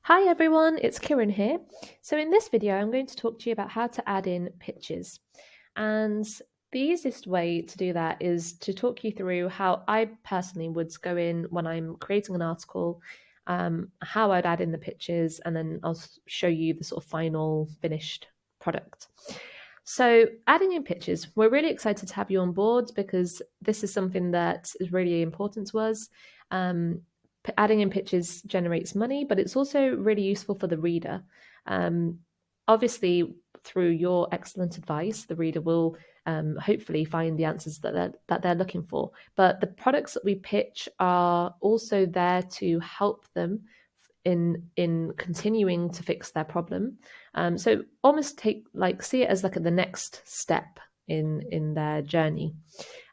Hi everyone, it's Kieran here. So in this video, I'm going to talk to you about how to add in pictures. And the easiest way to do that is to talk you through how I personally would go in when I'm creating an article, how I'd add in the pictures, and then I'll show you the sort of final finished product. So adding in pictures, we're really excited to have you on board because this is something that is really important to us. Adding in pictures generates money, but it's also really useful for the reader. Um, Obviously, through your excellent advice, the reader will hopefully find the answers that they're looking for. But the products that we pitch are also there to help them in continuing to fix their problem. So almost see it as like the next step in their journey.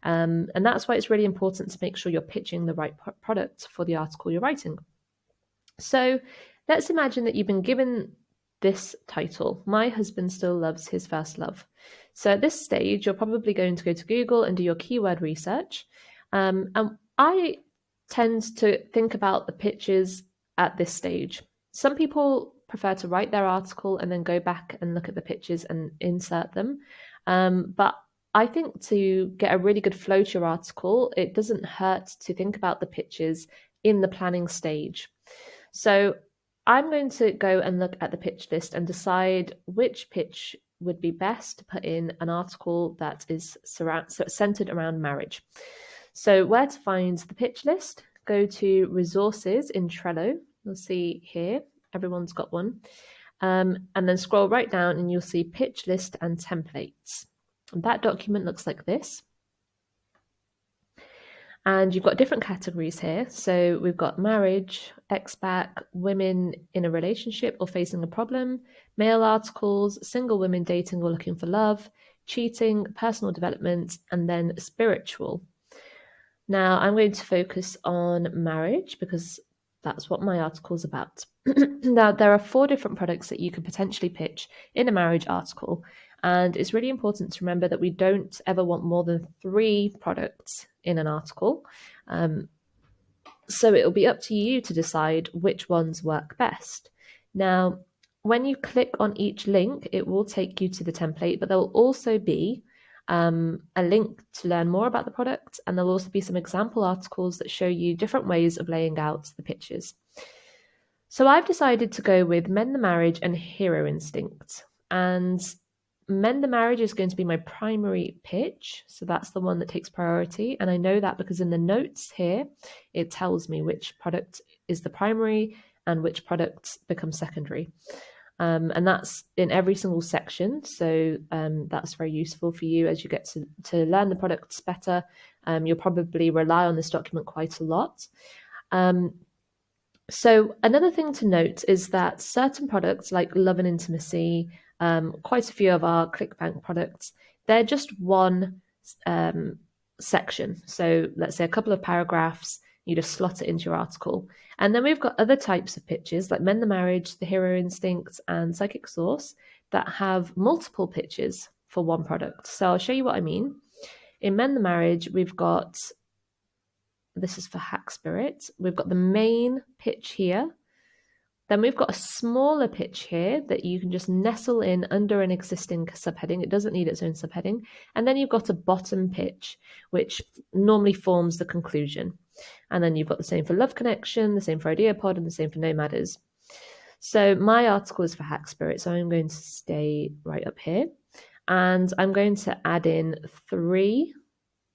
And that's why it's really important to make sure you're pitching the right product for the article you're writing. So let's imagine that you've been given this title, My Husband Still Loves His First Love. So at this stage, you're probably going to go to Google and do your keyword research. And I tend to think about the pictures at this stage. Some people prefer to write their article and then go back and look at the pictures and insert them. But I think to get a really good flow to your article, it doesn't hurt to think about the pictures in the planning stage. So I'm going to go and look at the pitch list and decide which pitch would be best to put in an article that is centered around marriage. So where to find the pitch list? Go to resources in Trello. You'll see here, everyone's got one. And then scroll right down and you'll see pitch list and templates. And that document looks like this. And you've got different categories here. So we've got marriage, expat, women in a relationship or facing a problem, male articles, single women dating or looking for love, cheating, personal development, and then spiritual. Now I'm going to focus on marriage because that's what my article is about. Now, there are 4 different products that you could potentially pitch in a marriage article. And it's really important to remember that we don't ever want more than 3 products in an article. So it'll be up to you to decide which ones work best. Now, when you click on each link, it will take you to the template, but there will also be a link to learn more about the product, and there'll also be some example articles that show you different ways of laying out the pictures. So I've decided to go with Mend the Marriage and Hero Instinct. And Mend the Marriage is going to be my primary pitch. So that's the one that takes priority. And I know that because in the notes here, it tells me which product is the primary and which product becomes secondary. And that's in every single section. So that's very useful for you as you get to learn the products better. You'll probably rely on this document quite a lot. So another thing to note is that certain products like Love and Intimacy, quite a few of our ClickBank products, they're just one section. So let's say a couple of paragraphs, you just slot it into your article. And then we've got other types of pitches like Mend the Marriage, the Hero Instinct, and Psychic Source that have multiple pitches for one product. So I'll show you what I mean. In Mend the Marriage, we've got, this is for Hack Spirit, we've got the main pitch here. Then we've got a smaller pitch here that you can just nestle in under an existing subheading. It doesn't need its own subheading. And then you've got a bottom pitch, which normally forms the conclusion. And then you've got the same for Love Connection, the same for Ideapod, and the same for Nomadders. So my article is for Hack Spirit, so I'm going to stay right up here. And I'm going to add in 3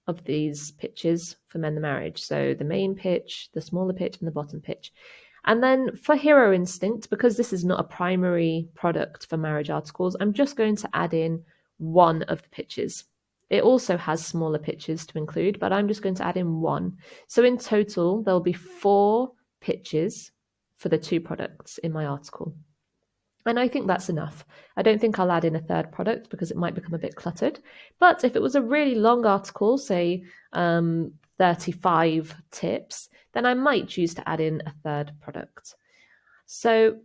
of these pitches for Mend the Marriage. So the main pitch, the smaller pitch, and the bottom pitch. And then for Hero Instinct, because this is not a primary product for marriage articles, I'm just going to add in 1 of the pitches. It also has smaller pitches to include, but I'm just going to add in 1. So in total, there'll be 4 pitches for the 2 products in my article. And I think that's enough. I don't think I'll add in a 3rd product because it might become a bit cluttered. But if it was a really long article, say 35 tips, then I might choose to add in a 3rd product. So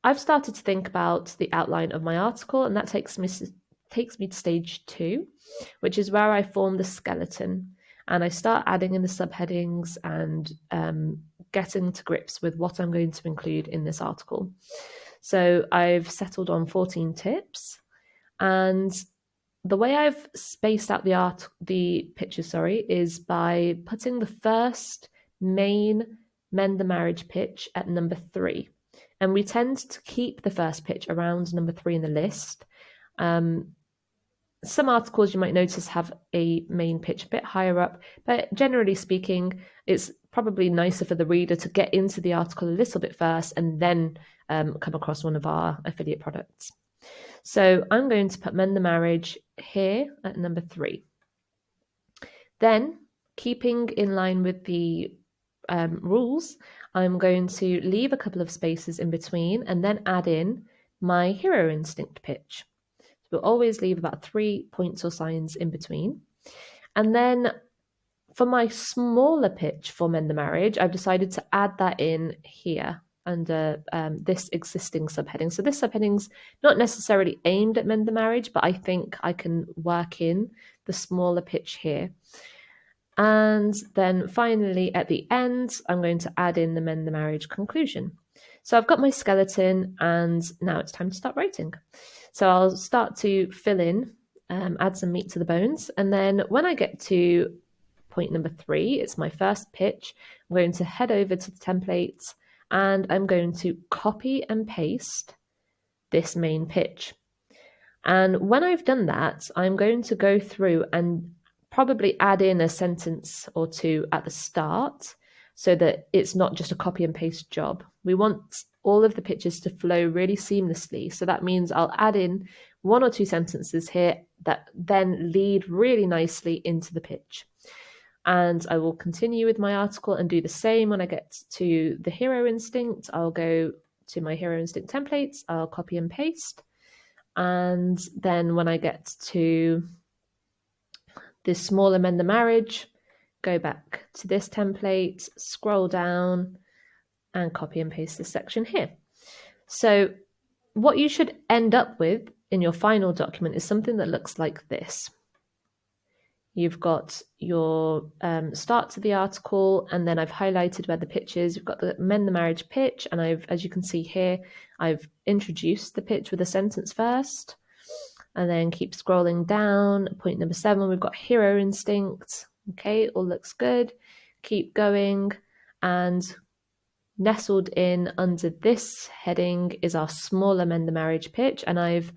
I've started to think about the outline of my article, and that takes me to stage 2, which is where I form the skeleton. And I start adding in the subheadings and getting to grips with what I'm going to include in this article. So I've settled on 14 tips, and the way I've spaced out the pictures, is by putting the first main Mend the Marriage pitch at number 3. And we tend to keep the first pitch around number 3 in the list. Some articles you might notice have a main pitch a bit higher up, but generally speaking, it's probably nicer for the reader to get into the article a little bit first and then come across one of our affiliate products. So I'm going to put Mend the Marriage here at number 3. Then, keeping in line with the rules, I'm going to leave a couple of spaces in between and then add in my Hero Instinct pitch. So we'll always leave about 3 points or signs in between. And then for my smaller pitch for Mend the Marriage, I've decided to add that in here under this existing subheading. So this subheading's not necessarily aimed at Mend the Marriage, but I think I can work in the smaller pitch here. And then finally at the end, I'm going to add in the Mend the Marriage conclusion. So I've got my skeleton, and now it's time to start writing. So I'll start to fill in, add some meat to the bones. And then when I get to point number 3, it's my first pitch, I'm going to head over to the templates and I'm going to copy and paste this main pitch. And when I've done that, I'm going to go through and probably add in a sentence or two at the start so that it's not just a copy and paste job. We want all of the pitches to flow really seamlessly. So that means I'll add in 1 or 2 sentences here that then lead really nicely into the pitch. And I will continue with my article and do the same when I get to the Hero Instinct. I'll go to my Hero Instinct templates, I'll copy and paste. And then when I get to this smaller Mend the Marriage, go back to this template, scroll down, and copy and paste this section here. So what you should end up with in your final document is something that looks like this. You've got your start to the article, and then I've highlighted where the pitch is. You've got the Mend the Marriage pitch, and as you can see here, I've introduced the pitch with a sentence first, and then keep scrolling down. Point number 7, we've got Hero Instinct. Okay, all looks good. Keep going, and nestled in under this heading is our smaller Mend the Marriage pitch, and I've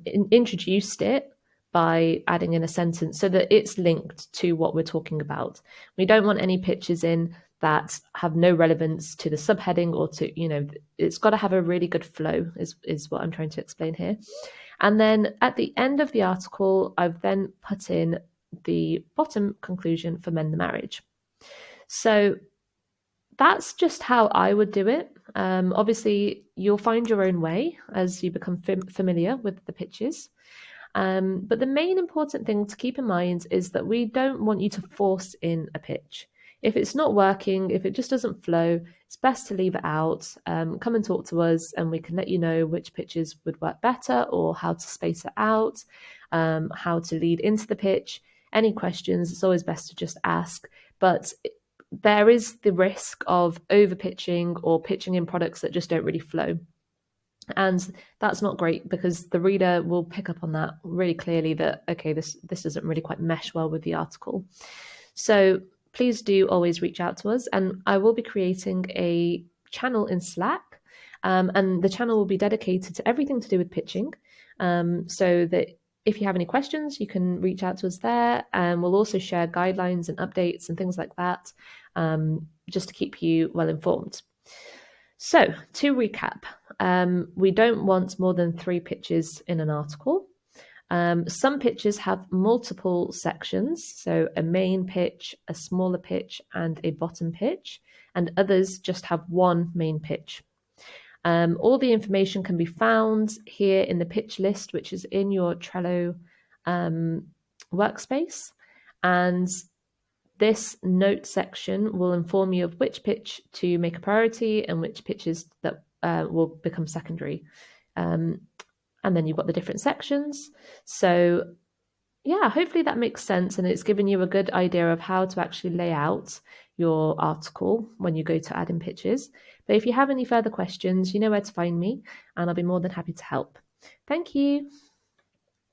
introduced it by adding in a sentence so that it's linked to what we're talking about. We don't want any pitches in that have no relevance to the subheading or to, it's got to have a really good flow is what I'm trying to explain here. And then at the end of the article, I've then put in the bottom conclusion for Mend the Marriage. So that's just how I would do it. Obviously, you'll find your own way as you become familiar with the pitches. But the main important thing to keep in mind is that we don't want you to force in a pitch. If it's not working, if it just doesn't flow, it's best to leave it out. Come and talk to us and we can let you know which pitches would work better or how to space it out, how to lead into the pitch. Any questions, it's always best to just ask. But there is the risk of over pitching or pitching in products that just don't really flow. And that's not great because the reader will pick up on that really clearly that, okay, this doesn't really quite mesh well with the article. So please do always reach out to us, and I will be creating a channel in Slack, and the channel will be dedicated to everything to do with pitching, so that if you have any questions, you can reach out to us there, and we'll also share guidelines and updates and things like that, just to keep you well informed. So to recap, we don't want more than 3 pitches in an article. Some pitches have multiple sections, so a main pitch, a smaller pitch, and a bottom pitch, and others just have one main pitch. All the information can be found here in the pitch list, which is in your Trello workspace, and this note section will inform you of which pitch to make a priority and which pitches that will become secondary. And then you've got the different sections. So yeah, hopefully that makes sense and it's given you a good idea of how to actually lay out your article when you go to add in pictures. But if you have any further questions, you know where to find me, and I'll be more than happy to help. Thank you.